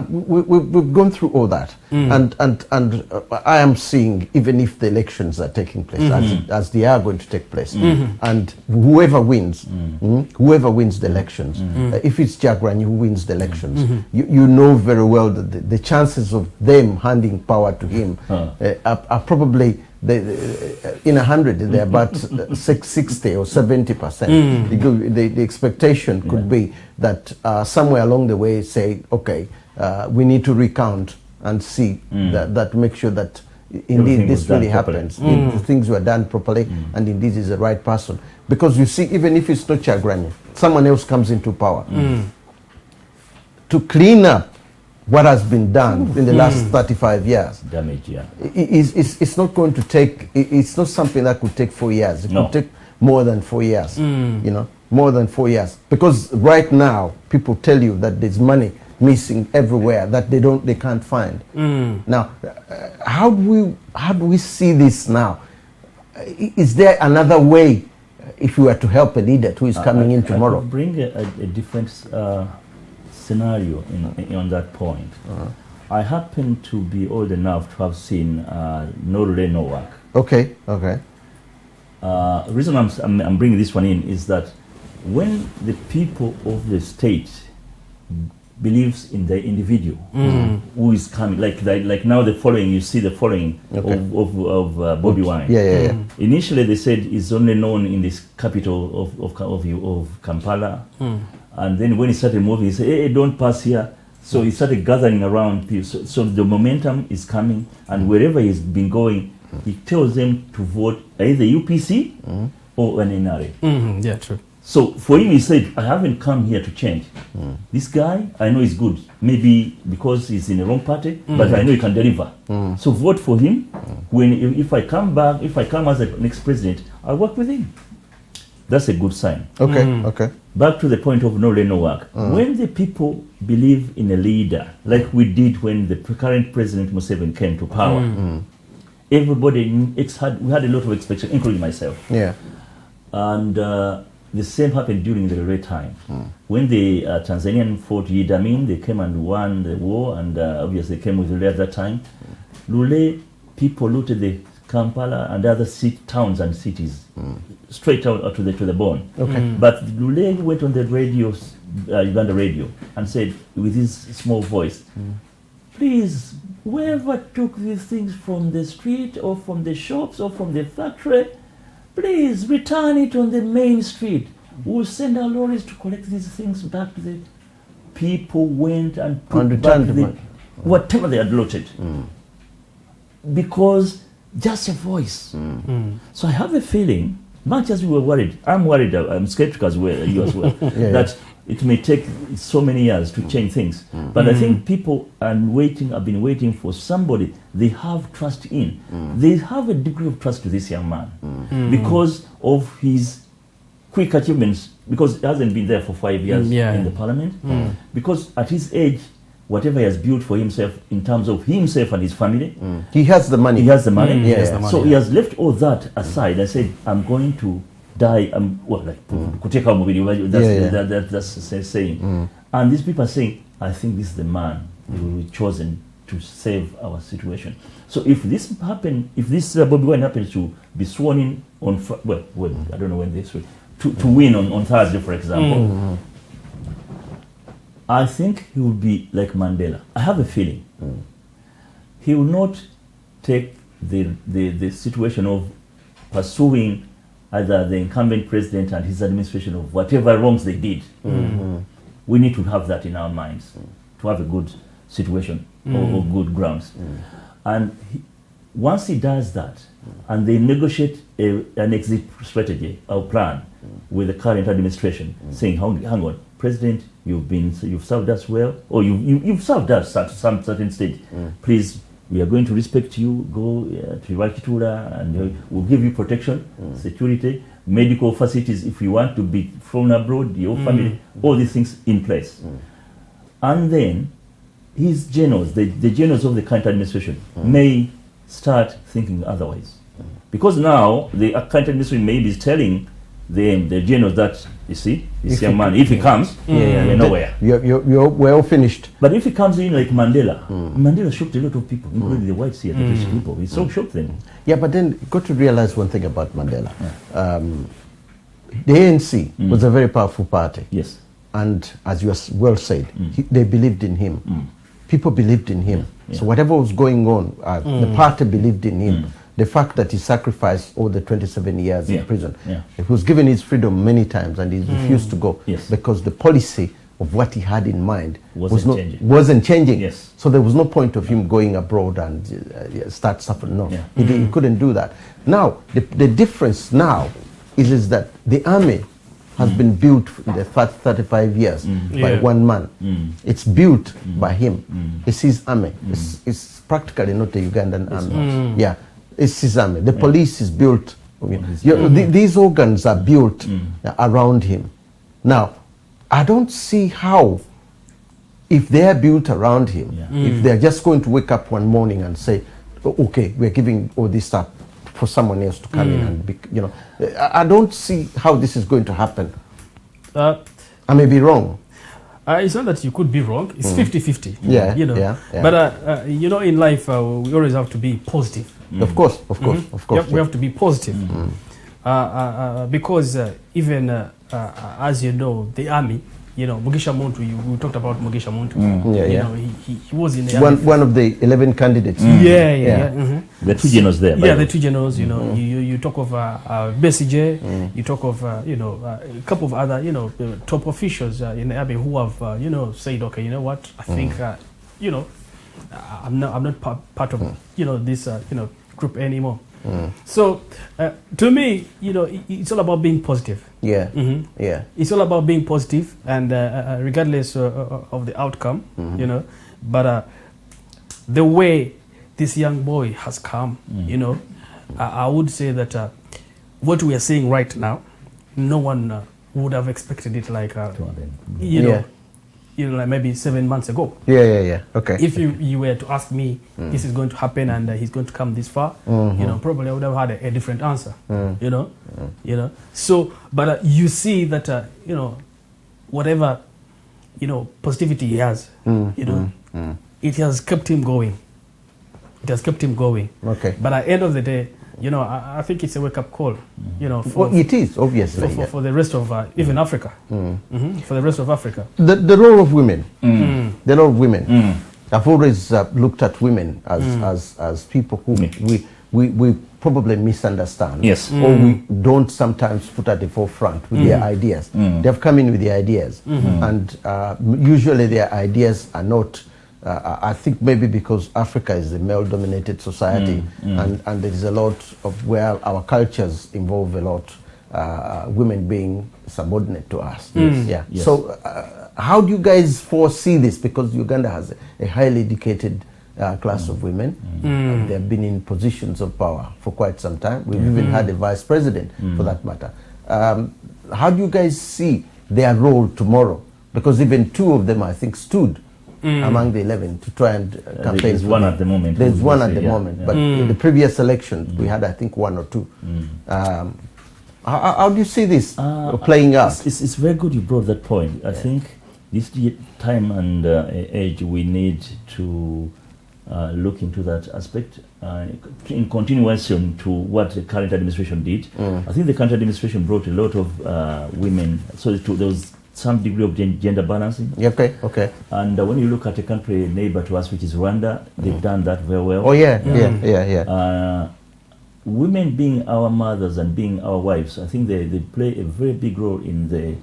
we've gone through all that, and I am seeing, even if the elections are taking place, as they are going to take place, and whoever wins the elections, if it's Kyagulanyi who wins the elections, you know very well that the chances of them handing power to him are probably, in 100, they're about 60 or 70%. The expectation could be that somewhere along the way, say, okay, we need to recount and see that make sure that indeed this really happens. The things were done properly, and indeed is the right person. Because you see, even if it's not Kyagulanyi, someone else comes into power to clean up what has been done in the last 35 years. Damage, yeah. It's not going to take, it's not something that could take 4 years. It could take more than 4 years, more than 4 years. Because right now, people tell you that there's money missing everywhere that they can't find. Now, how do we see this now? Is there another way, if we were to help a leader who is coming in tomorrow? I could bring a different scenario on that point. I happen to be old enough to have seen No Relay No Work. Okay. The reason I'm bringing this one in is that when the people of the state believes in the individual who is coming, like now the following, you see the following of Bobi Wine. Initially they said it's only known in this capital of Kampala. And then when he started moving, he said, hey, don't pass here. So he started gathering around people. So the momentum is coming, and wherever he's been going, he tells them to vote either UPC or an NRA. Yeah, true. So for him, he said, I haven't come here to change. This guy, I know he's good. Maybe because he's in the wrong party, but I know he can deliver. So vote for him. If I come back, if I come as the next president, I'll work with him. That's a good sign. Okay. Back to the point of no relay, no work. When the people believe in a leader, like we did when the current President Museveni came to power, everybody, we had a lot of expectation, including myself. Yeah. And the same happened during the relay time. When the Tanzanian fought Idi Amin, they came and won the war, and obviously came with Lule at that time. Lule, people looted the Kampala and other towns and cities straight out to the bone. But Lule went on the radio, Uganda radio, and said with his small voice, please, whoever took these things from the street or from the shops or from the factory, please return it on the main street. We'll send our lorries to collect these things back to the people. Went and put back whatever they had looted. Because just a voice. So I have a feeling, much as we were worried, I'm worried, I'm skeptical as well, you as well, that it may take so many years to change things. But I think people have been waiting for somebody they have trust in. They have a degree of trust to this young man because of his quick achievements, because he hasn't been there for 5 years in the parliament, because at his age, whatever he has built for himself in terms of himself and his family. He has the money. He has the money. So he has left all that aside and said, I'm going to die. Kuteka mubiri, that's the saying. And these people are saying, I think this is the man who will be chosen to save our situation. So if this happens, if this Bobi Wine happens to be sworn in on, I don't know when this will, to win on Thursday, for example, I think he will be like Mandela. I have a feeling he will not take the situation of pursuing either the incumbent president and his administration of whatever wrongs they did. We need to have that in our minds to have a good situation or good grounds. And once he does that, and they negotiate an exit strategy or plan with the current administration, saying, hang on, President, you've served us well, or you've served us at some certain stage. Please, we are going to respect you. Go to Wakitura, and we'll give you protection, security, medical facilities if you want to be flown abroad, your family, all these things in place. And then his generals, the generals of the current administration, may start thinking otherwise. Because now the current administration maybe is telling the generals that, you see, this young man, if he comes, we're nowhere. We're all finished. But if he comes in like Mandela, Mandela shocked a lot of people, including the whites here, the British people. He so shocked them. Yeah, but then you got to realize one thing about Mandela. The ANC was a very powerful party. Yes. And as you well said, they believed in him. People believed in him. So whatever was going on, the party believed in him. The fact that he sacrificed all the 27 years in prison. He was given his freedom many times and he refused to go because the policy of what he had in mind wasn't changing. Yes. So there was no point of him going abroad and start suffering. No, he couldn't do that. Now, the difference now is that the army has been built in the 35 years by one man. It's built by him. It's his army. It's practically not a Ugandan army. Yeah, it's his army. The police is built. These organs are built around him. Now, I don't see how, if they are built around him, if they're just going to wake up one morning and say, okay, we're giving all this up for someone else to come in and be, I don't see how this is going to happen. I may be wrong. It's not that you could be wrong. It's 50-50. Yeah. But in life, we always have to be positive. Of course. We have to be positive. Because even as you know, the army, Mugisha Muntu, we talked about Mugisha Muntu. He was in the army. One of the 11 candidates. The two generals there. The two generals, you talk of Besije, you talk of, a couple of other, top officials in the army who have, said, okay, you know what, I think, I'm not part of, this, group anymore. So, to me, it's all about being positive. It's all about being positive, and regardless of the outcome, but the way this young boy has come, I would say that what we are seeing right now, no one would have expected it like, like maybe 7 months ago. Okay. If you were to ask me, this is going to happen and he's going to come this far, probably I would have had a different answer. So, but you see that whatever positivity he has, it has kept him going. It has kept him going. Okay. But at the end of the day, I think it's a wake-up call. It is obviously for the rest of even Africa. For the rest of Africa, the role of women. The role of women. I've always looked at women as people who we probably misunderstand. Yes. Or we don't sometimes put at the forefront with their ideas. They've come in with the ideas, and usually their ideas are not. I think maybe because Africa is a male-dominated society, and there is a lot of where our cultures involve a lot, women being subordinate to us. Yes. So how do you guys foresee this? Because Uganda has a highly educated class of women. They have been in positions of power for quite some time. We've even had a vice president, for that matter. How do you guys see their role tomorrow? Because even two of them, I think, stood among the 11 to try and campaign. There's one at the moment. There's one at the moment. But in the previous elections, we had, I think, one or two. How do you see this playing out? It's very good you brought that point. I think this time and age, we need to look into that aspect in continuation to what the current administration did. I think the current administration brought a lot of women. So there was some degree of gender balancing. Okay, okay. And when you look at a country neighbor to us, which is Rwanda, they've done that very well. Oh yeah. Women being our mothers and being our wives, I think they play a very big role in the.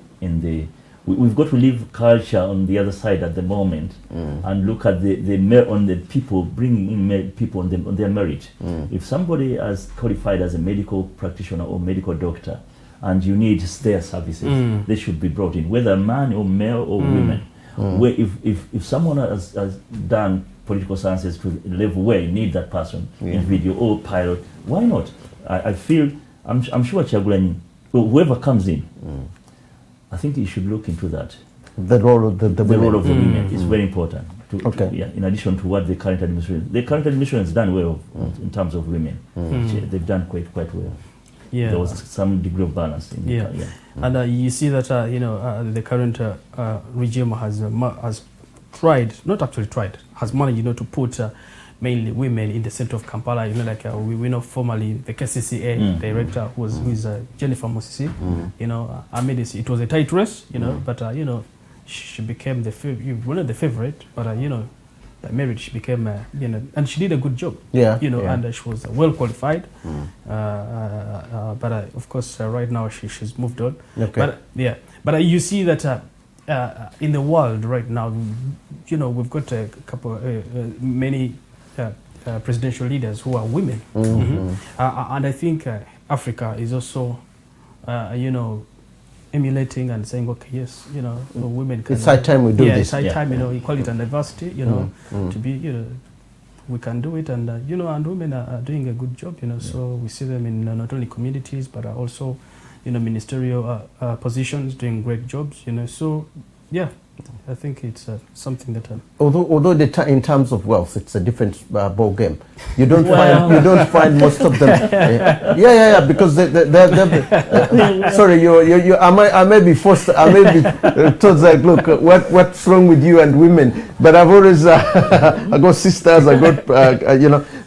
We've got to leave culture on the other side at the moment and look at the people, bringing in people on their merit. If somebody is qualified as a medical practitioner or medical doctor, and you need their services, they should be brought in, whether man or male or women. Where if someone has done political sciences to a level where you need that person in video or pilot, why not? I feel, I'm sure Kyagulanyi, whoever comes in, I think you should look into that. The role of the role of the women is very important. Okay. In addition to what the current administration has done well in terms of women. They've done quite well. Yeah. There was some degree of balance. And you see that the current regime has tried, not actually tried, has managed to put mainly women in the center of Kampala. Like we know formerly the KCCA director who is Jennifer Musisi. I mean it was a tight race, but she became one of the favorite, but by merit she became and she did a good job. And she was well qualified. But of course right now she's moved on. Okay. But you see that in the world right now, we've got a couple many presidential leaders who are women. And I think Africa is also emulating and saying, okay, yes, women can. It's high time we do this. It's high time, equality and diversity, to be, we can do it, and and women are doing a good job, So we see them in not only communities but also, ministerial positions, doing great jobs, So yeah, I think it's something that. Although in terms of wealth, it's a different ball game. You don't find most of them. Because sorry, I may be forced. I may be told like, look, what's wrong with you and women? But I've always I got sisters. I got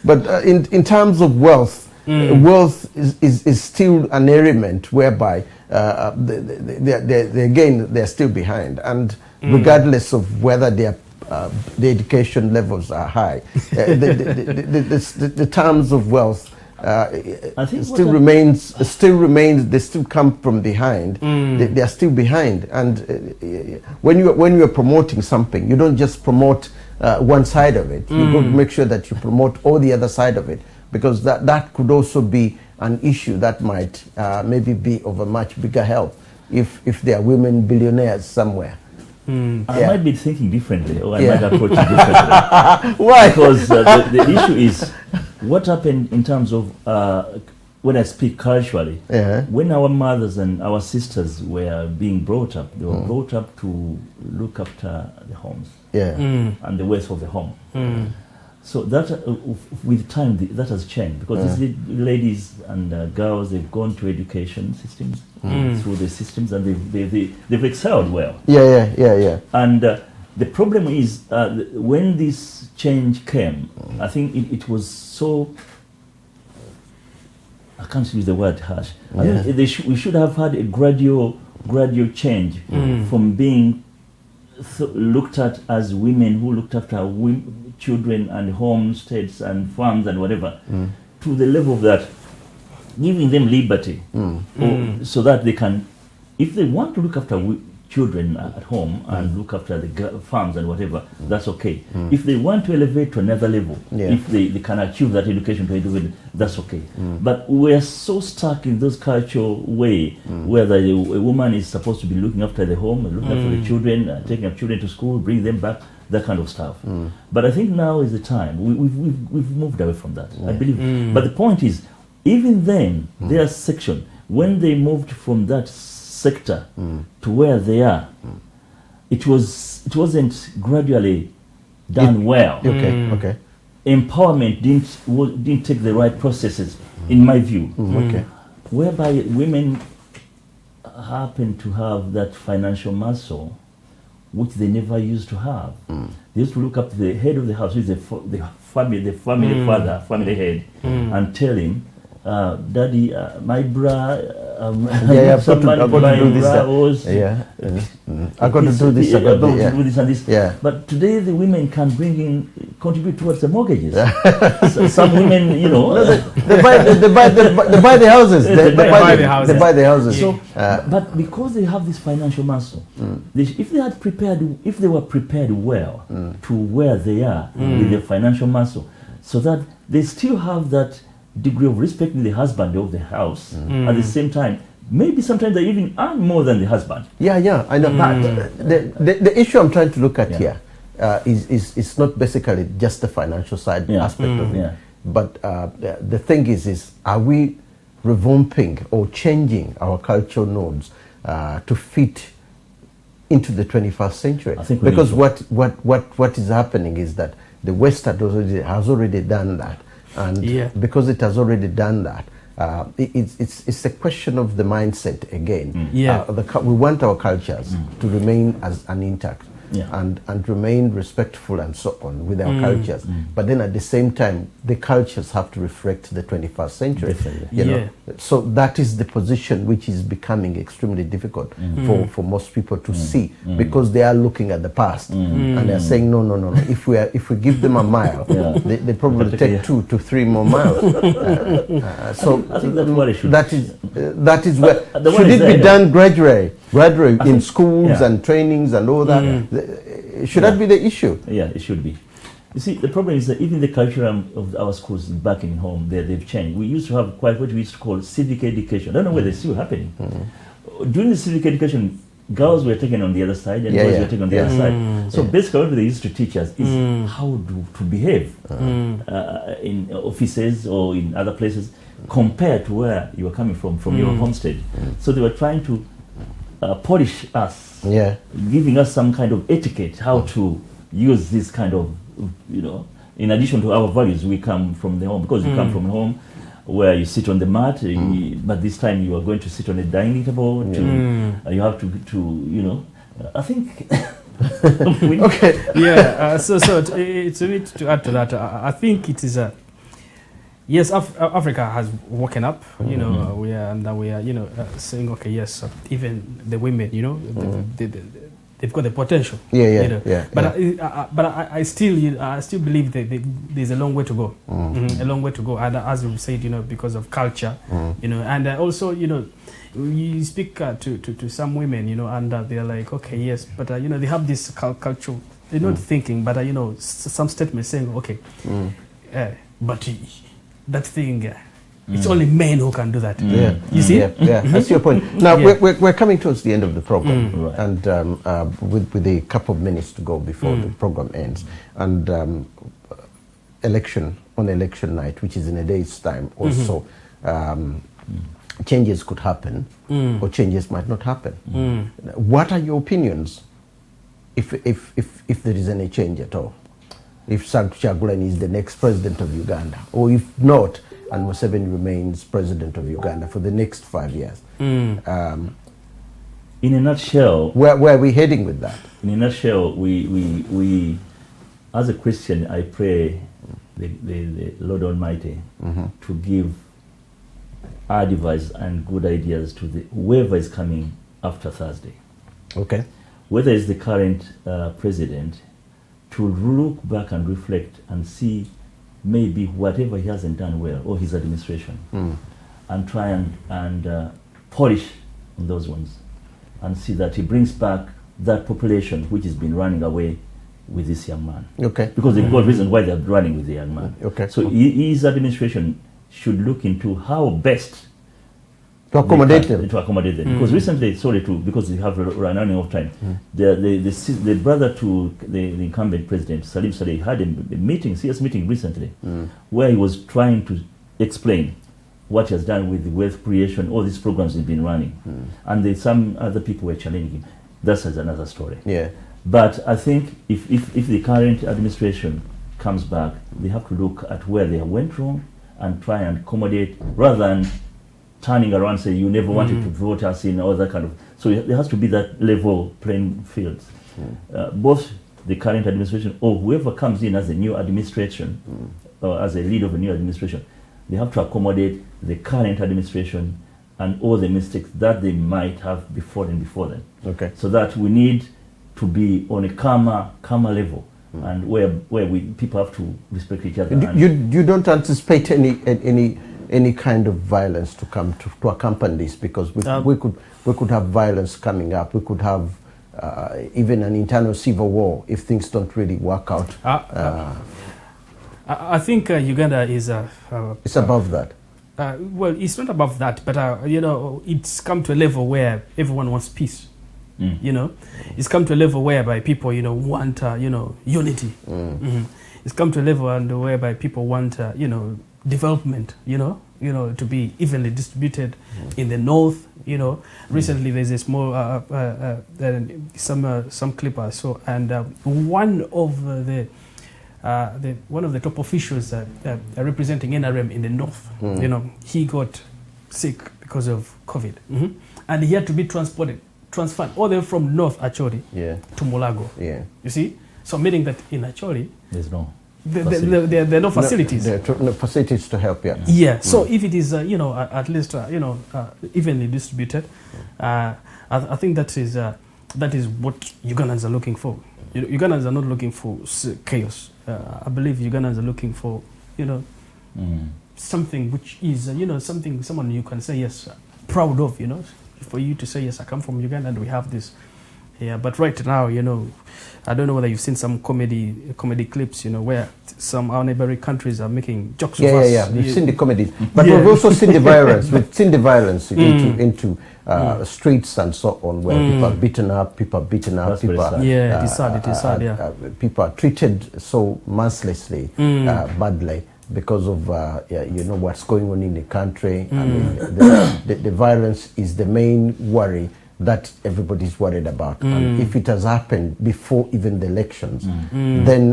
But in terms of wealth. Wealth is still an element whereby they're still behind, and regardless of whether the education levels are high, the terms of wealth I think still remains. They still come from behind. They are still behind, and when you are promoting something, you don't just promote one side of it. You got to make sure that you promote all the other side of it. Because that could also be an issue that might maybe be of a much bigger help if there are women billionaires somewhere. I might be thinking differently, or I might approach it differently. Why? Because the issue is what happened in terms of when I speak culturally. When our mothers and our sisters were being brought up, they were brought up to look after the homes and the wealth of the home. So that, with time, that has changed, because these ladies and girls, they've gone to education systems through the systems, and they've excelled well. And the problem is when this change came, I think it was so. I can't use the word harsh. I think we should have had a gradual change from being looked at as women who looked after children and homesteads and farms and whatever, to the level of that, giving them liberty, so that they can, if they want to look after children at home and look after the farms and whatever, that's okay. If they want to elevate to another level, if they can achieve that education to elevate, that's okay. But we're so stuck in this cultural way where a woman is supposed to be looking after the home, looking after the children, taking up children to school, bring them back, that kind of stuff. But I think now is the time. We've moved away from that, I believe. But the point is, even then, their section, when they moved from that sector to where they are, it wasn't gradually done well. Okay. Empowerment didn't take the right processes, in my view. Whereby women happen to have that financial muscle, which they never used to have. They used to look up to the head of the house, who is the family father, family head, and tell him, "Daddy, my bra I've got to do this. I've got to do this. I've got to do this and this. Yeah. But today the women can contribute towards the mortgages. So some women, you know, they buy the houses. They buy the houses. So, but because they have this financial muscle, if they were prepared well to where they are with their financial muscle, so that they still have that degree of respecting the husband of the house. At the same time, maybe sometimes they even earn more than the husband. Yeah, I know. The issue I'm trying to look at here is not basically just the financial side aspect of it, but the thing is are we revamping or changing our cultural norms to fit into the 21st century? I think because what is happening is that the West has already done that, and because it has already done that, it's a question of the mindset again. We want our cultures to remain as intact and remain respectful and so on with our cultures, but then at the same time the cultures have to reflect the 21st century. You know? So that is the position which is becoming extremely difficult for most people to see, because they are looking at the past and they're saying no, if we give them a mile, they probably take 2 to 3 more miles. So I think that's what it should. that is where should it be done gradually in schools and trainings and all that. Should that be the issue? Yeah, it should be. You see, the problem is that even the curriculum of our schools back in home, they've changed. We used to have quite what we used to call civic education. I don't know whether it's still happening. During the civic education, girls were taken on the other side and boys were taken on the other side. So basically what they used to teach us is how to behave in offices or in other places compared to where you were coming from your homestead. So they were trying to polish us, giving us some kind of etiquette, how to use this kind of, you know, in addition to our values. We come from the home, because you come from home where you sit on the mat, but this time you are going to sit on a dining table. You have to you know, I think. So it's a bit to add to that. I think it is a. Yes, Africa has woken up. You know, we are you know, saying okay, yes, even the women, you know, they've got the potential. But I still believe that there's a long way to go. A long way to go, and as we said, you know, because of culture, you know, and also, you know, you speak to some women, you know, and they're like, okay, yes, but you know, they have this cultural, they're not thinking, but you know, some statements saying, okay, but that thing, it's only men who can do that. You see? That's your point. Now, we're coming towards the end of the program, and with a couple of minutes to go before the program ends. And election night, which is in a day's time or so, changes could happen or changes might not happen. What are your opinions if there is any change at all? If Kyagulanyi is the next president of Uganda, or if not, and Museveni remains president of Uganda for the next 5 years. In a nutshell, where are we heading with that? In a nutshell, we as a Christian, I pray the Lord Almighty to give advice and good ideas to whoever is coming after Thursday. Okay. Whether it's the current president, to look back and reflect and see maybe whatever he hasn't done well, or his administration, and try and polish on those ones, and see that he brings back that population which has been running away with this young man. Okay. Because they've got reasons why they're running with the young man. Okay. So his administration should look into how best to accommodate them. To accommodate them. Because recently, because we have running out of time, the brother to the incumbent president, Salim Saleh, had a serious meeting recently, where he was trying to explain what he has done with the wealth creation, all these programs he's been running. And some other people were challenging him. That's another story. Yeah. But I think if the current administration comes back, they have to look at where they went wrong and try and accommodate, rather than turning around and say, you never wanted to vote us in, all that kind of. So there has to be that level playing field. Both the current administration or whoever comes in as a new administration, or as a leader of a new administration, they have to accommodate the current administration and all the mistakes that they might have before then. Okay. So that we need to be on a calmer level, and where people have to respect each other. You don't anticipate any kind of violence to come to accompany this, because we could have violence coming up. We could have even an internal civil war if things don't really work out. I think Uganda is it's above that. Well, it's not above that, but it's come to a level where everyone wants peace. It's come to a level whereby people want unity. It's come to a level whereby people want development, to be evenly distributed in the north. Recently there's a small some clip I saw, and one of the top officials representing NRM in the north, he got sick because of COVID, and he had to be transferred all the way from North Acholi to Mulago. You see, so meaning that in Acholi there's no there are no facilities. There are no facilities to help. So if it is at least evenly distributed, I think that is what Ugandans are looking for. Ugandans are not looking for chaos. I believe Ugandans are looking for something which is someone you can say yes, proud of. For you to say yes, I come from Uganda and we have this. But right now, I don't know whether you've seen some comedy clips, where some our neighboring countries are making jokes of us. Yeah. We've seen the comedy, but we've also seen the violence. We've seen the violence into streets and so on, where people are beaten up. People, it is sad. People are treated so mercilessly, badly, because of what's going on in the country. I mean, the violence is the main worry that everybody's worried about. And if it has happened before even the elections, then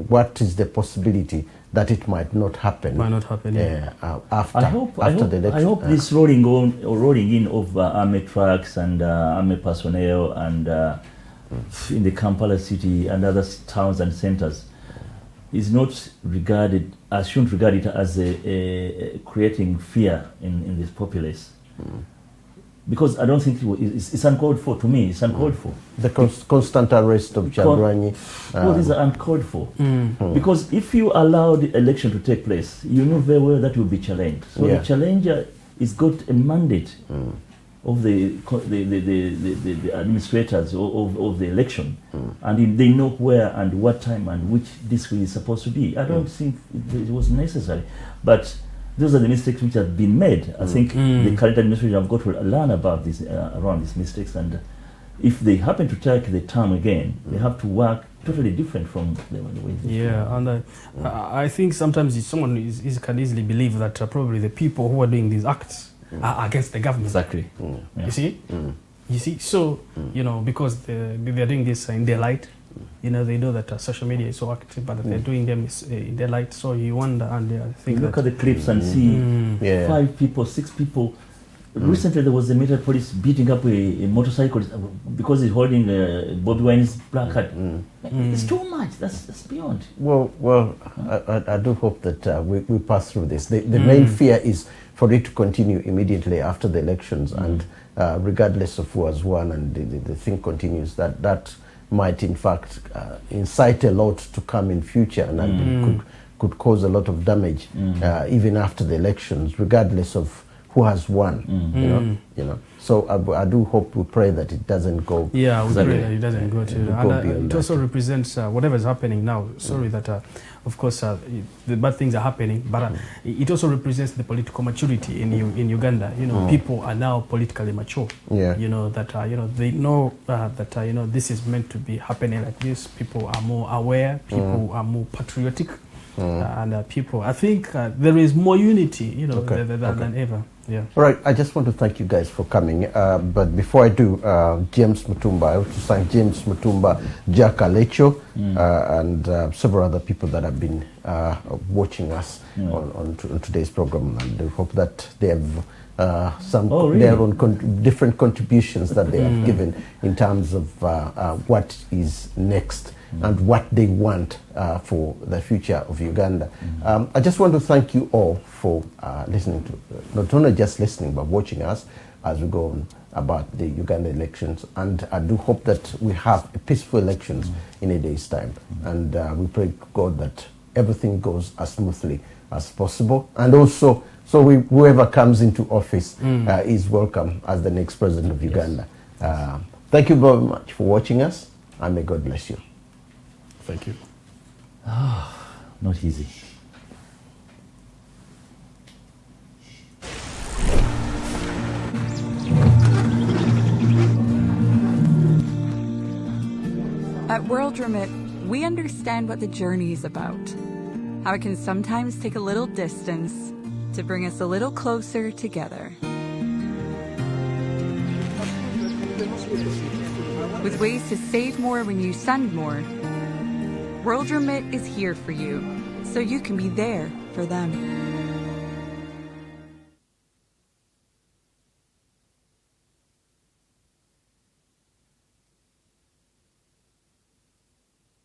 what is the possibility that it might not happen? After the election. I hope this rolling in of army trucks and army personnel and in the Kampala city and other towns and centers is not regarded. I shouldn't regard it as a creating fear in this populace. Because I don't think it's uncalled for. To me, it's uncalled for. The constant arrest of Kyagulanyi. These are uncalled for. Because if you allow the election to take place, you know very well that will be challenged. So the challenger is got a mandate of the administrators of the election, and they know where and what time and which this is supposed to be. I don't think it was necessary, but those are the mistakes which have been made. I think the current administration have got to learn about this around these mistakes, and if they happen to take the term again, they have to work totally different from the way they and I think sometimes someone can easily believe that probably the people who are doing these acts are against the government. Exactly. You see, so because they're doing this in daylight. They know that social media is so active, but they're doing them in daylight. So you wonder, and I think look at the clips and see 5 people, 6 people. Recently, there was a military police beating up a motorcyclist because he's holding Bobi Wine's placard. It's too much. That's beyond. Well, I do hope that we pass through this. The main fear is for it to continue immediately after the elections, and regardless of who has won, and the thing continues. That might in fact incite a lot to come in future, and could cause a lot of damage even after the elections, regardless of who has won. So I do hope, we pray that it doesn't go. We pray that it doesn't go to. And it also represents whatever is happening now. Sorry that of course the bad things are happening, but it also represents the political maturity in Uganda. People are now politically mature. That they know that this is meant to be happening like this. People are more aware. People are more patriotic. And people, I think there is more unity, than ever. All right, I just want to thank you guys for coming. But before I do, James Mutumba, I want to thank James Mutumba, Jack Alecho, and several other people that have been watching us on today's program. And I hope that they have some Oh, really? their own different contributions that they have given in terms of what is next and what they want for the future of Uganda. I just want to thank you all for listening to, not only just listening, but watching us as we go on about the Uganda elections. And I do hope that we have a peaceful elections in a day's time. And we pray to God that everything goes as smoothly as possible. And also, so whoever comes into office is welcome as the next president of Uganda. Thank you very much for watching us, and may God bless you. Thank you. Not easy. At World Remit, we understand what the journey is about. How it can sometimes take a little distance to bring us a little closer together. With ways to save more when you send more, World Remit is here for you, so you can be there for them.